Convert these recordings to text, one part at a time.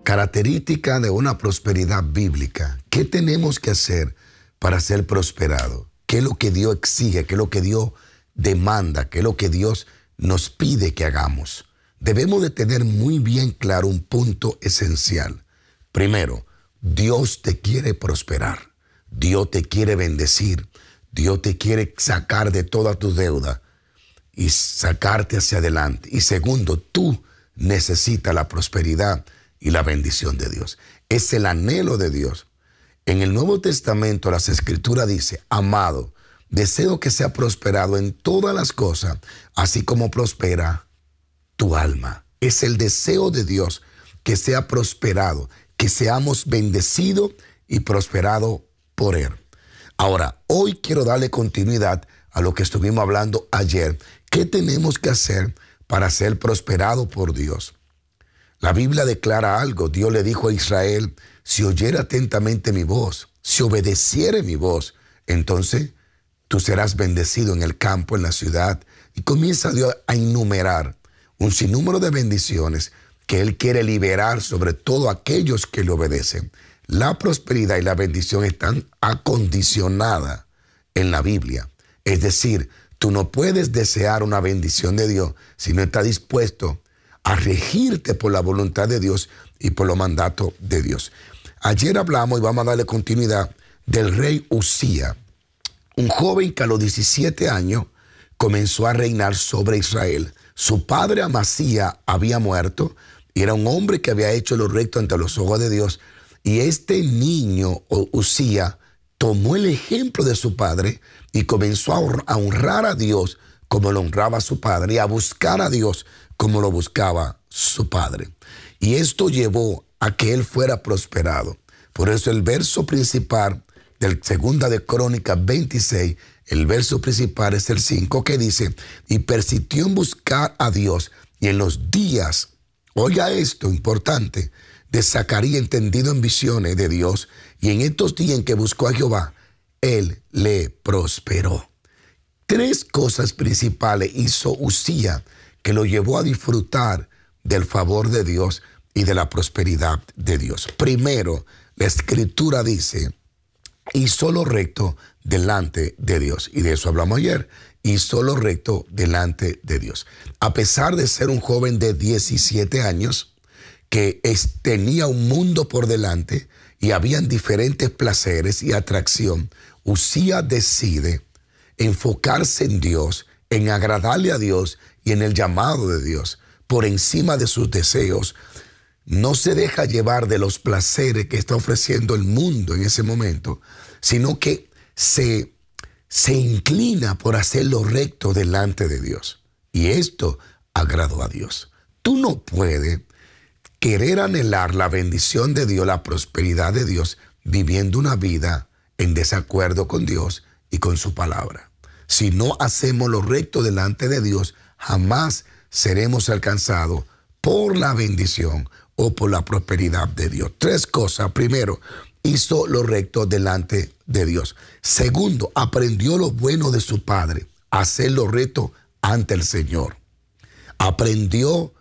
Característica de una prosperidad bíblica. ¿Qué tenemos que hacer para ser prosperados? ¿Qué es lo que Dios exige? ¿Qué es lo que Dios demanda? ¿Qué es lo que Dios nos pide que hagamos? Debemos de tener muy bien claro un punto esencial. Primero, Dios te quiere prosperar. Dios te quiere bendecir. Dios te quiere sacar de toda tu deuda y sacarte hacia adelante. Y segundo, tú necesitas la prosperidad y la bendición de Dios. Es el anhelo de Dios. En el Nuevo Testamento las Escrituras dice: amado, deseo que sea prosperado en todas las cosas, así como prospera tu alma. Es el deseo de Dios que sea prosperado, que seamos bendecidos y prosperados por Él. Ahora, hoy quiero darle continuidad a lo que estuvimos hablando ayer. ¿Qué tenemos que hacer para ser prosperados por Dios? La Biblia declara algo. Dios le dijo a Israel: si oyera atentamente mi voz, si obedeciere mi voz, entonces tú serás bendecido en el campo, en la ciudad. Y comienza Dios a enumerar un sinnúmero de bendiciones que Él quiere liberar sobre todos aquellos que le obedecen. La prosperidad y la bendición están acondicionadas en la Biblia. Es decir, tú no puedes desear una bendición de Dios si no estás dispuesto a regirte por la voluntad de Dios y por los mandatos de Dios. Ayer hablamos, y vamos a darle continuidad, del rey Usía, un joven que a los 17 años comenzó a reinar sobre Israel. Su padre Amasía había muerto y era un hombre que había hecho lo recto ante los ojos de Dios. Y este niño, Usía, tomó el ejemplo de su padre y comenzó a honrar a Dios como lo honraba su padre y a buscar a Dios como lo buscaba su padre. Y esto llevó a que él fuera prosperado. Por eso el verso principal del Segunda de Crónicas 26, el verso principal es el 5, que dice: y persistió en buscar a Dios, y en los días, oiga esto importante, de Zacarías, entendido en visiones de Dios, y en estos días en que buscó a Jehová, él le prosperó. Tres cosas principales hizo Usía que lo llevó a disfrutar del favor de Dios y de la prosperidad de Dios. Primero, la Escritura dice: hizo lo recto delante de Dios. Y de eso hablamos ayer. Hizo lo recto delante de Dios. A pesar de ser un joven de 17 años, que tenía un mundo por delante y habían diferentes placeres y atracción, Usía decide enfocarse en Dios, en agradarle a Dios y en el llamado de Dios por encima de sus deseos. No se deja llevar de los placeres que está ofreciendo el mundo en ese momento, sino que se inclina por hacer lo recto delante de Dios. Y esto agradó a Dios. Tú no puedes querer anhelar la bendición de Dios, la prosperidad de Dios, viviendo una vida en desacuerdo con Dios y con su palabra. Si no hacemos lo recto delante de Dios, jamás seremos alcanzados por la bendición o por la prosperidad de Dios. Tres cosas. Primero, hizo lo recto delante de Dios. Segundo, aprendió lo bueno de su padre, hacer lo recto ante el Señor. Aprendió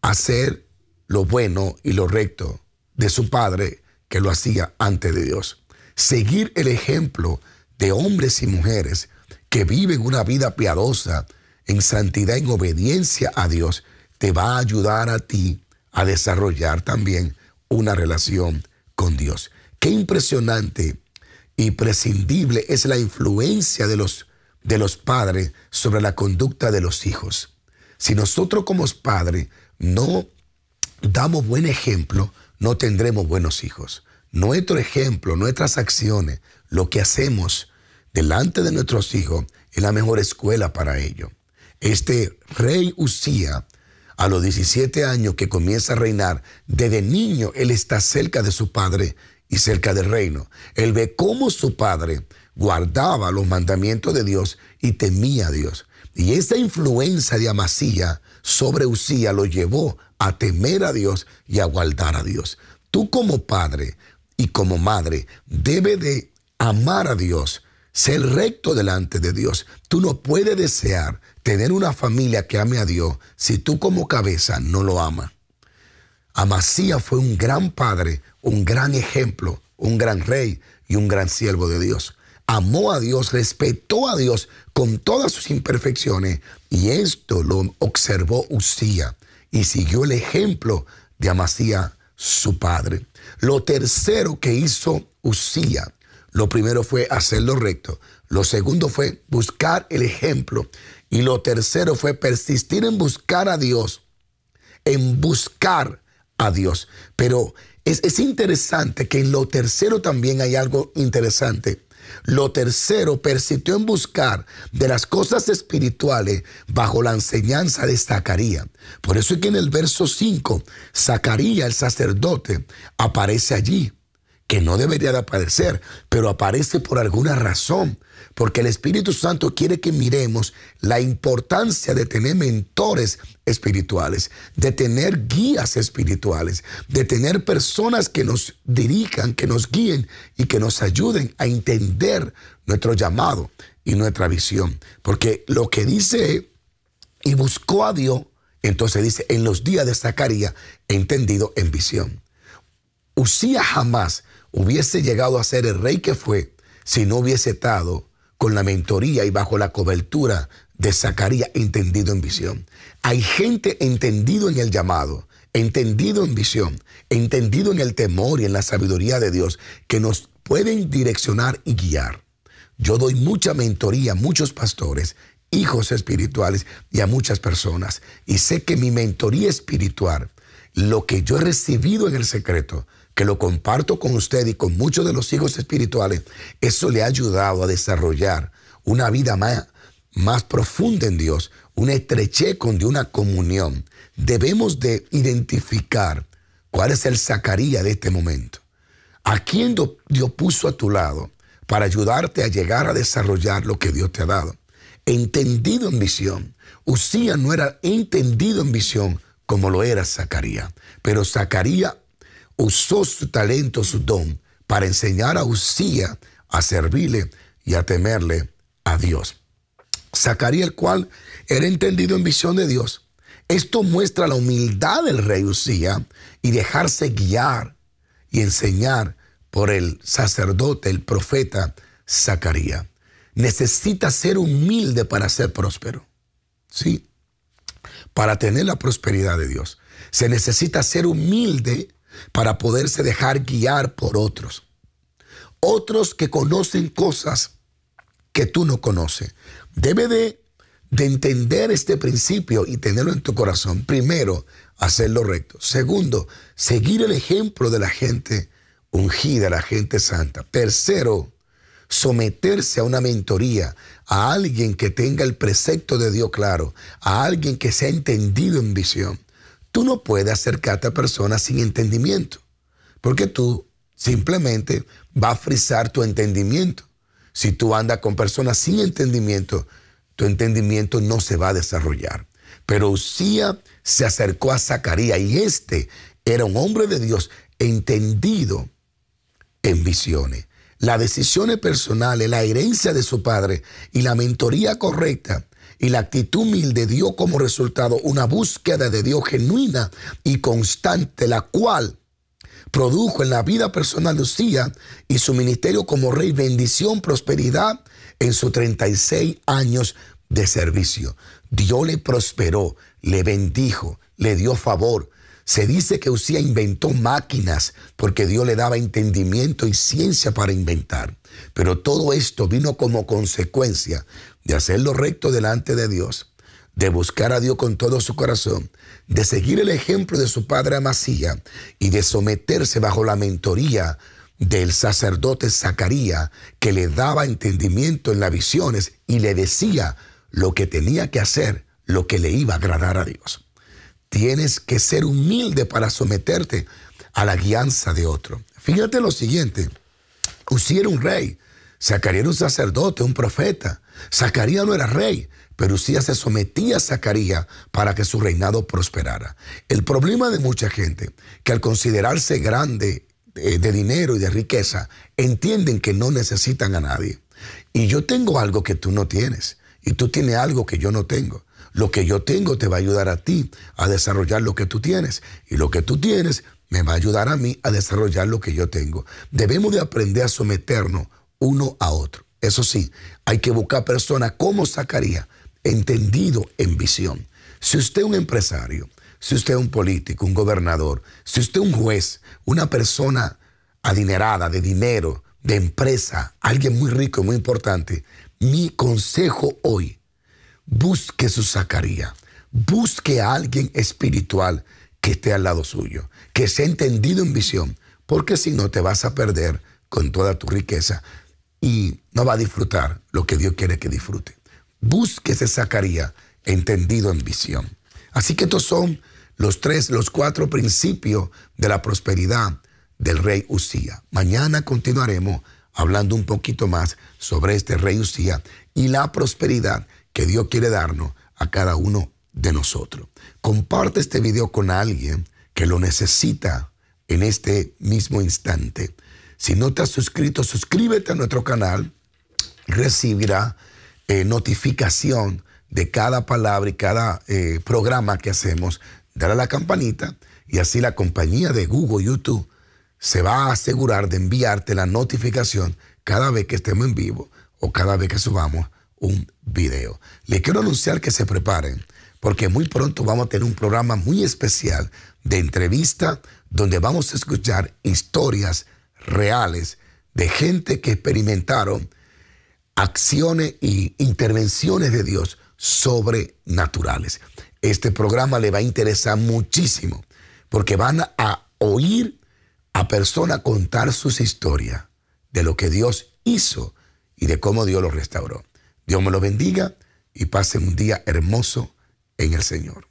a hacer lo bueno y lo recto de su padre, que lo hacía ante de Dios. Seguir el ejemplo de hombres y mujeres que viven una vida piadosa, en santidad, en obediencia a Dios, te va a ayudar a ti a desarrollar también una relación con Dios. Qué impresionante y prescindible es la influencia de los padres sobre la conducta de los hijos. Si nosotros como padres no damos buen ejemplo, no tendremos buenos hijos. Nuestro ejemplo, nuestras acciones, lo que hacemos delante de nuestros hijos es la mejor escuela para ellos. Este rey Usía, a los 17 años que comienza a reinar, desde niño él está cerca de su padre y cerca del reino. Él ve cómo su padre guardaba los mandamientos de Dios y temía a Dios. Y esa influencia de Amasía sobre Usía lo llevó a temer a Dios y a guardar a Dios. Tú como padre y como madre debes de amar a Dios, ser recto delante de Dios. Tú no puedes desear tener una familia que ame a Dios si tú como cabeza no lo amas. Amasías fue un gran padre, un gran ejemplo, un gran rey y un gran siervo de Dios. Amó a Dios, respetó a Dios con todas sus imperfecciones, y esto lo observó Uzías y siguió el ejemplo de Amasías, su padre. Lo tercero que hizo Uzías, lo primero fue hacer lo recto, lo segundo fue buscar el ejemplo, y lo tercero fue persistir en buscar a Dios, en buscar a Dios. Pero es interesante que en lo tercero también hay algo interesante. Lo tercero, persistió en buscar de las cosas espirituales bajo la enseñanza de Zacarías. Por eso es que en el verso 5, Zacarías, el sacerdote, aparece allí, que no debería de aparecer, pero aparece por alguna razón, porque el Espíritu Santo quiere que miremos la importancia de tener mentores espirituales, de tener guías espirituales, de tener personas que nos dirijan, que nos guíen y que nos ayuden a entender nuestro llamado y nuestra visión. Porque lo que dice, y buscó a Dios, entonces dice, en los días de Zacarías, entendido en visión. Uzías jamás hubiese llegado a ser el rey que fue si no hubiese estado con la mentoría y bajo la cobertura de Zacarías, entendido en visión. Hay gente entendido en el llamado, entendido en visión, entendido en el temor y en la sabiduría de Dios, que nos pueden direccionar y guiar. Yo doy mucha mentoría a muchos pastores, hijos espirituales y a muchas personas, y sé que mi mentoría espiritual, lo que yo he recibido en el secreto, que lo comparto con usted y con muchos de los hijos espirituales, eso le ha ayudado a desarrollar una vida más profunda en Dios, una estrechez con Dios, una comunión. Debemos de identificar cuál es el Zacarías de este momento. ¿A quién Dios puso a tu lado para ayudarte a llegar a desarrollar lo que Dios te ha dado? Entendido en visión. Uzías no era entendido en visión como lo era Zacarías, pero Zacarías usó su talento, su don, para enseñar a Uzías a servirle y a temerle a Dios. Zacarías, el cual era entendido en visión de Dios. Esto muestra la humildad del rey Uzías y dejarse guiar y enseñar por el sacerdote, el profeta Zacarías. Necesita ser humilde para ser próspero. Sí, para tener la prosperidad de Dios. Se necesita ser humilde para poderse dejar guiar por otros. Otros que conocen cosas que tú no conoces. Debe de entender este principio y tenerlo en tu corazón. Primero, hacer lo recto. Segundo, seguir el ejemplo de la gente ungida, la gente santa. Tercero, someterse a una mentoría, a alguien que tenga el precepto de Dios claro, a alguien que sea entendido en visión. Tú no puedes acercarte a personas sin entendimiento, porque tú simplemente vas a frizar tu entendimiento. Si tú andas con personas sin entendimiento, tu entendimiento no se va a desarrollar. Pero Uzías se acercó a Zacarías y este era un hombre de Dios entendido en visiones. Las decisiones personales, la herencia de su padre y la mentoría correcta y la actitud humilde dio como resultado una búsqueda de Dios genuina y constante, la cual produjo en la vida personal de Uzías y su ministerio como rey bendición, prosperidad en sus 36 años de servicio. Dios le prosperó, le bendijo, le dio favor. Se dice que Uzías inventó máquinas porque Dios le daba entendimiento y ciencia para inventar. Pero todo esto vino como consecuencia de hacer lo recto delante de Dios, de buscar a Dios con todo su corazón, de seguir el ejemplo de su padre Amasías y de someterse bajo la mentoría del sacerdote Zacarías, que le daba entendimiento en las visiones y le decía lo que tenía que hacer, lo que le iba a agradar a Dios. Tienes que ser humilde para someterte a la guianza de otro. Fíjate lo siguiente, Uzías era un rey, Zacarías era un sacerdote, un profeta. Zacarías no era rey, pero Uzías se sometía a Zacarías para que su reinado prosperara. El problema de mucha gente, que al considerarse grande de dinero y de riqueza, entienden que no necesitan a nadie. Y yo tengo algo que tú no tienes, y tú tienes algo que yo no tengo. Lo que yo tengo te va a ayudar a ti a desarrollar lo que tú tienes, y lo que tú tienes me va a ayudar a mí a desarrollar lo que yo tengo. Debemos de aprender a someternos uno a otro. Eso sí, hay que buscar personas como Zacarías, entendido en visión. Si usted es un empresario, si usted es un político, un gobernador, si usted es un juez, una persona adinerada, de dinero, de empresa, alguien muy rico y muy importante, mi consejo hoy: busque su Zacarías, busque a alguien espiritual que esté al lado suyo, que sea entendido en visión, porque si no te vas a perder con toda tu riqueza y no va a disfrutar lo que Dios quiere que disfrute. Busque ese Zacarías entendido en visión. Así que estos son los 4 principios de la prosperidad del rey Uzías. Mañana continuaremos hablando un poquito más sobre este rey Uzías y la prosperidad que Dios quiere darnos a cada uno de nosotros. Comparte este video con alguien que lo necesita en este mismo instante. Si no te has suscrito, suscríbete a nuestro canal. Recibirá notificación de cada palabra y cada programa que hacemos. Dale a la campanita y así la compañía de Google, YouTube, se va a asegurar de enviarte la notificación cada vez que estemos en vivo o cada vez que subamos un video. Les quiero anunciar que se preparen, porque muy pronto vamos a tener un programa muy especial de entrevista donde vamos a escuchar historias reales de gente que experimentaron acciones y intervenciones de Dios sobrenaturales. Este programa le va a interesar muchísimo, porque van a oír a personas contar sus historias de lo que Dios hizo y de cómo Dios los restauró. Dios me los bendiga y pasen un día hermoso en el Señor.